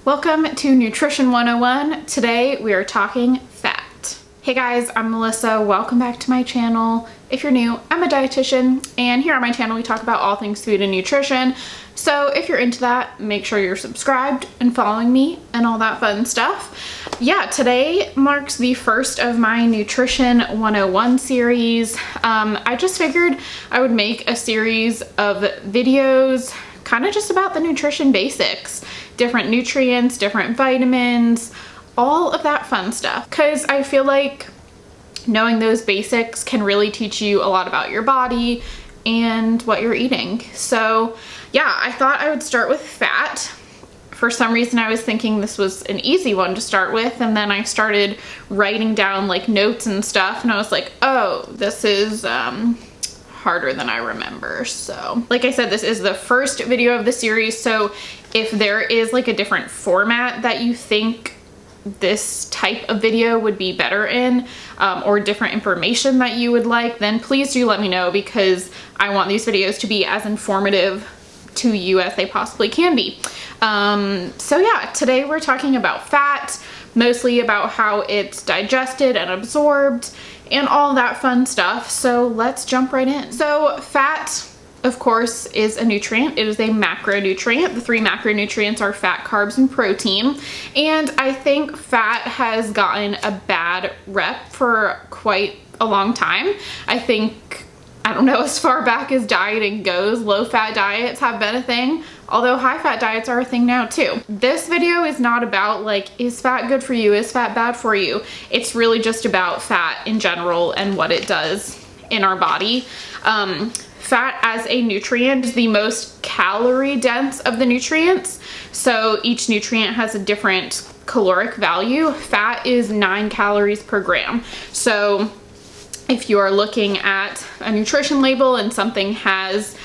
Welcome to Nutrition 101. Today we are talking fat. Hey guys, I'm Melissa. Welcome back to my channel. If you're new, I'm a dietitian, and here on my channel we talk about all things food and nutrition. So if you're into that, make sure you're subscribed and following me and all that fun stuff. Yeah, today marks the first of my Nutrition 101 series. I just figured I would make a series of videos kind of just about the nutrition basics, different nutrients, different vitamins, all of that fun stuff. Because I feel like knowing those basics can really teach you a lot about your body and what you're eating. So yeah, I thought I would start with fat. For some reason I was thinking this was an easy one to start with, and then I started writing down like notes and stuff, and I was like, oh, this is harder than I remember. So like I said, this is the first video of the series, so if there is like a different format that you think this type of video would be better in, or different information that you would like, then please do let me know, because I want these videos to be as informative to you as they possibly can be. So yeah, today we're talking about fat, mostly about how it's digested and absorbed and all that fun stuff. So let's jump right in. So fat, of course, is a nutrient. It is a macronutrient. The three macronutrients are fat, carbs, and protein. And I think fat has gotten a bad rep for quite a long time. I don't know, as far back as dieting goes, low-fat diets have been a thing, although high-fat diets are a thing now too. This video is not about like, is fat good for you? Is fat bad for you? It's really just about fat in general and what it does in our body. Fat as a nutrient is the most calorie dense of the nutrients. So each nutrient has a different caloric value. Fat is 9 calories per gram. So if you are looking at a nutrition label and something has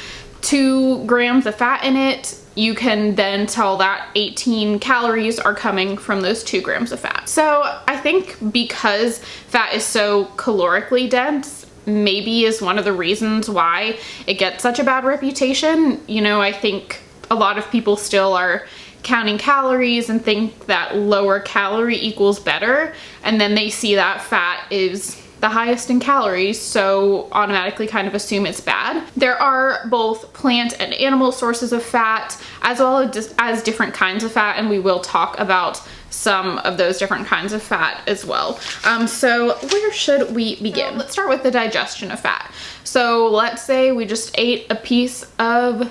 2 grams of fat in it, you can then tell that 18 calories are coming from those 2 grams of fat. So I think because fat is so calorically dense, maybe is one of the reasons why it gets such a bad reputation. You know, I think a lot of people still are counting calories and think that lower calorie equals better, and then they see that fat is the highest in calories, so automatically kind of assume it's bad. There are both plant and animal sources of fat, as well as different kinds of fat, and we will talk about some of those different kinds of fat as well. So where should we begin? Let's start with the digestion of fat. So let's say we just ate a piece of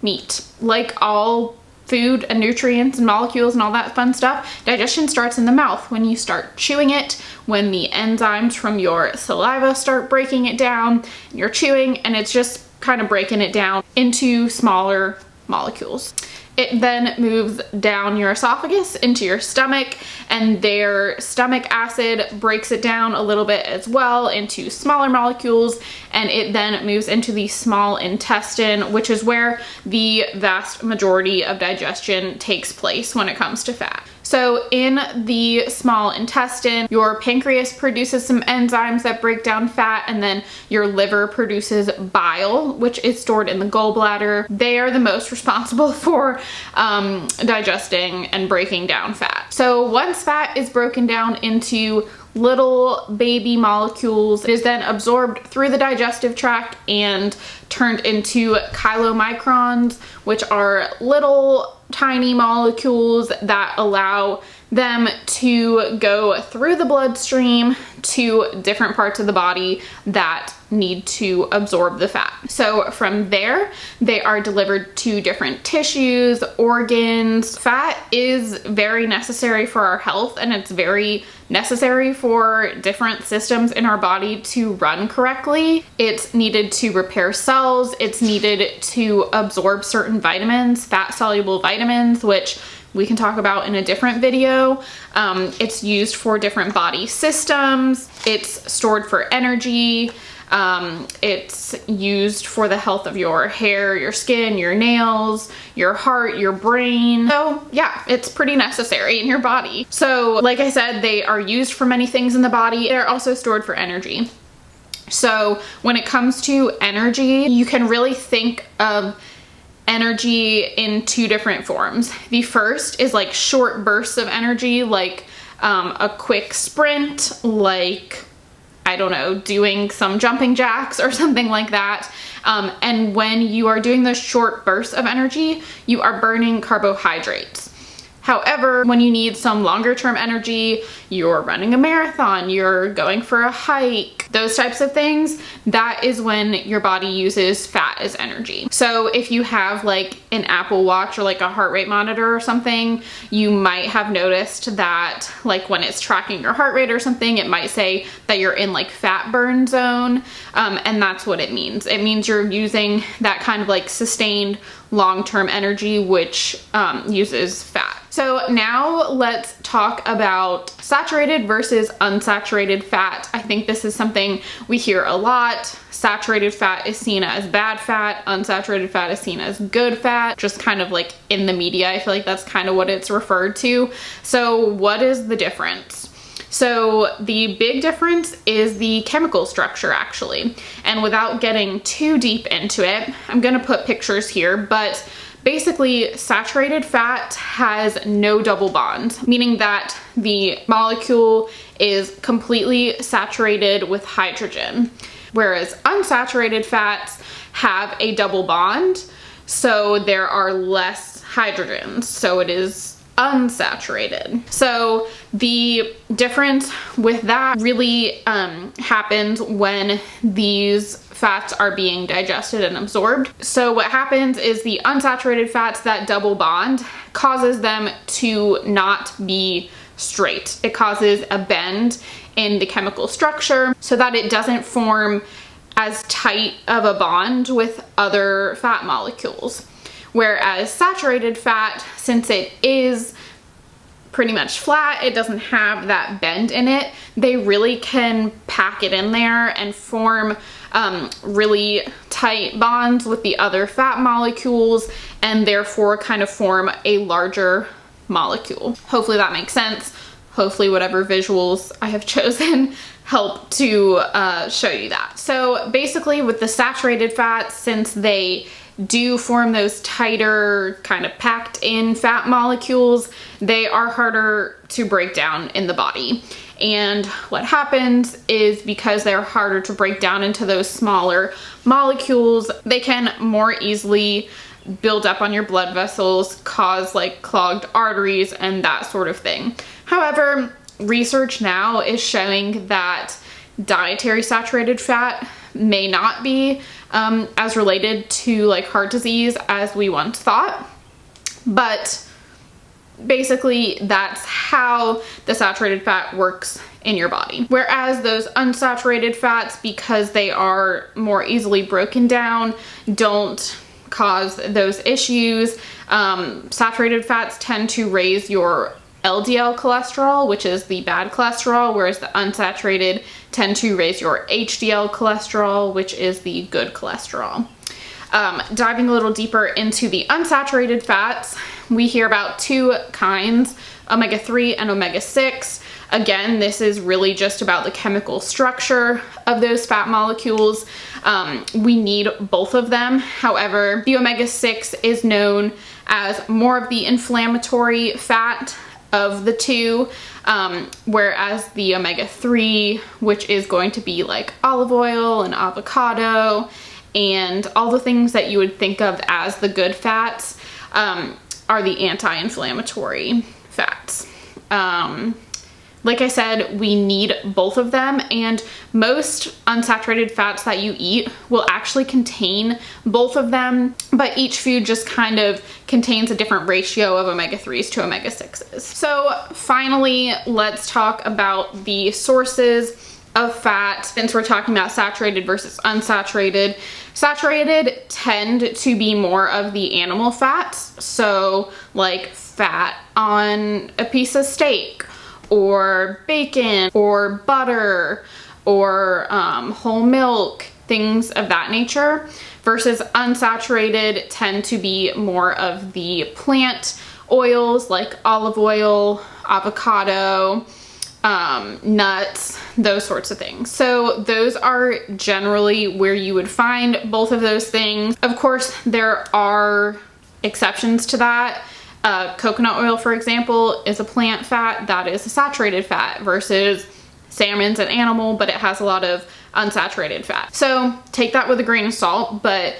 meat. Like all food and nutrients and molecules and all that fun stuff, digestion starts in the mouth when you start chewing it, when the enzymes from your saliva start breaking it down, you're chewing, and it's just kind of breaking it down into smaller molecules. It then moves down your esophagus into your stomach, and their stomach acid breaks it down a little bit as well into smaller molecules, and it then moves into the small intestine, which is where the vast majority of digestion takes place when it comes to fat. So in the small intestine, your pancreas produces some enzymes that break down fat, and then your liver produces bile, which is stored in the gallbladder. They are the most responsible for digesting and breaking down fat. So once fat is broken down into little baby molecules, it is then absorbed through the digestive tract and turned into chylomicrons, which are little tiny molecules that allow them to go through the bloodstream to different parts of the body that need to absorb the fat. So from there, they are delivered to different tissues, organs. Fat is very necessary for our health, and it's very necessary for different systems in our body to run correctly. It's needed to repair cells. It's needed to absorb certain vitamins, fat-soluble vitamins, which we can talk about in a different video. It's used for different body systems. It's stored for energy. It's used for the health of your hair, your skin, your nails, your heart, your brain. So yeah, it's pretty necessary in your body. So like I said, they are used for many things in the body. They're also stored for energy. So when it comes to energy, you can really think of energy in two different forms. The first is like short bursts of energy, like a quick sprint, like, I don't know, doing some jumping jacks or something like that. And when you are doing those short bursts of energy, you are burning carbohydrates. However, when you need some longer term energy, you're running a marathon, you're going for a hike, those types of things, that is when your body uses fat as energy. So if you have like an Apple Watch or like a heart rate monitor or something, you might have noticed that like when it's tracking your heart rate or something, it might say that you're in like fat burn zone. And that's what it means. It means you're using that kind of like sustained long-term energy, which uses fat. So now let's talk about saturated versus unsaturated fat. I think this is something we hear a lot. Saturated fat is seen as bad fat, unsaturated fat is seen as good fat, just kind of like in the media. I feel like that's kind of what it's referred to. So what is the difference? So the big difference is the chemical structure, actually. And without getting too deep into it, I'm gonna put pictures here, but basically saturated fat has no double bonds, meaning that the molecule is completely saturated with hydrogen, whereas unsaturated fats have a double bond, so there are less hydrogens, so it is unsaturated. So the difference with that really happens when these fats are being digested and absorbed. So what happens is the unsaturated fats, that double bond, causes them to not be straight. It causes a bend in the chemical structure so that it doesn't form as tight of a bond with other fat molecules. Whereas saturated fat, since it is pretty much flat, it doesn't have that bend in it, they really can pack it in there and form really tight bonds with the other fat molecules and therefore kind of form a larger molecule. Hopefully that makes sense. Hopefully whatever visuals I have chosen help to show you that. So basically with the saturated fats, since they do form those tighter kind of packed in fat molecules, they are harder to break down in the body. And what happens is because they're harder to break down into those smaller molecules, they can more easily build up on your blood vessels, cause like clogged arteries and that sort of thing. However, research now is showing that dietary saturated fat may not be as related to like heart disease as we once thought, but basically that's how the saturated fat works in your body. Whereas those unsaturated fats, because they are more easily broken down, don't cause those issues. Saturated fats tend to raise your LDL cholesterol, which is the bad cholesterol, whereas the unsaturated tend to raise your HDL cholesterol, which is the good cholesterol. Diving a little deeper into the unsaturated fats, we hear about two kinds, omega-3 and omega-6. Again, this is really just about the chemical structure of those fat molecules. We need both of them. However, the omega-6 is known as more of the inflammatory fat of the two, whereas the omega-3, which is going to be like olive oil and avocado and all the things that you would think of as the good fats, are the anti-inflammatory fats. Like I said, we need both of them, and most unsaturated fats that you eat will actually contain both of them, but each food just kind of contains a different ratio of omega-3s to omega-6s. So finally, let's talk about the sources of fat. Since we're talking about saturated versus unsaturated, saturated tend to be more of the animal fats, so like fat on a piece of steak, or bacon, or butter, or whole milk, things of that nature, versus unsaturated tend to be more of the plant oils like olive oil, avocado, nuts, those sorts of things. So those are generally where you would find both of those things. Of course, there are exceptions to that. Coconut oil, for example, is a plant fat that is a saturated fat, versus salmon's an animal, but it has a lot of unsaturated fat. So take that with a grain of salt, but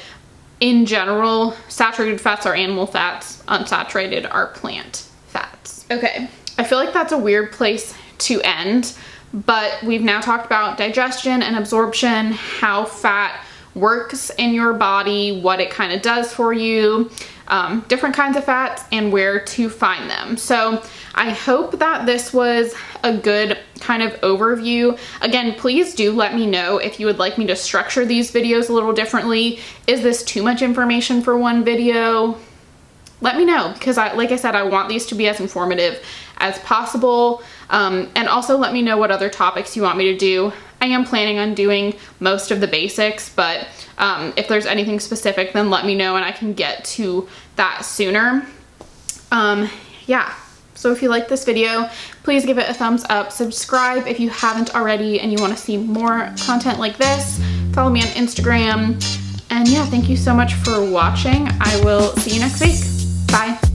in general, saturated fats are animal fats, unsaturated are plant fats. Okay, I feel like that's a weird place to end, but we've now talked about digestion and absorption, how fat works in your body, what it kind of does for you, different kinds of fats, and where to find them. So I hope that this was a good kind of overview. Again, please do let me know if you would like me to structure these videos a little differently. Is this too much information for one video? Let me know, because like I said, I want these to be as informative as possible. And also let me know what other topics you want me to do. I am planning on doing most of the basics, but if there's anything specific, then let me know and I can get to that sooner. Yeah, so if you like this video, please give it a thumbs up, subscribe if you haven't already and you want to see more content like this, follow me on Instagram, and yeah, thank you so much for watching. I will see you next week. Bye.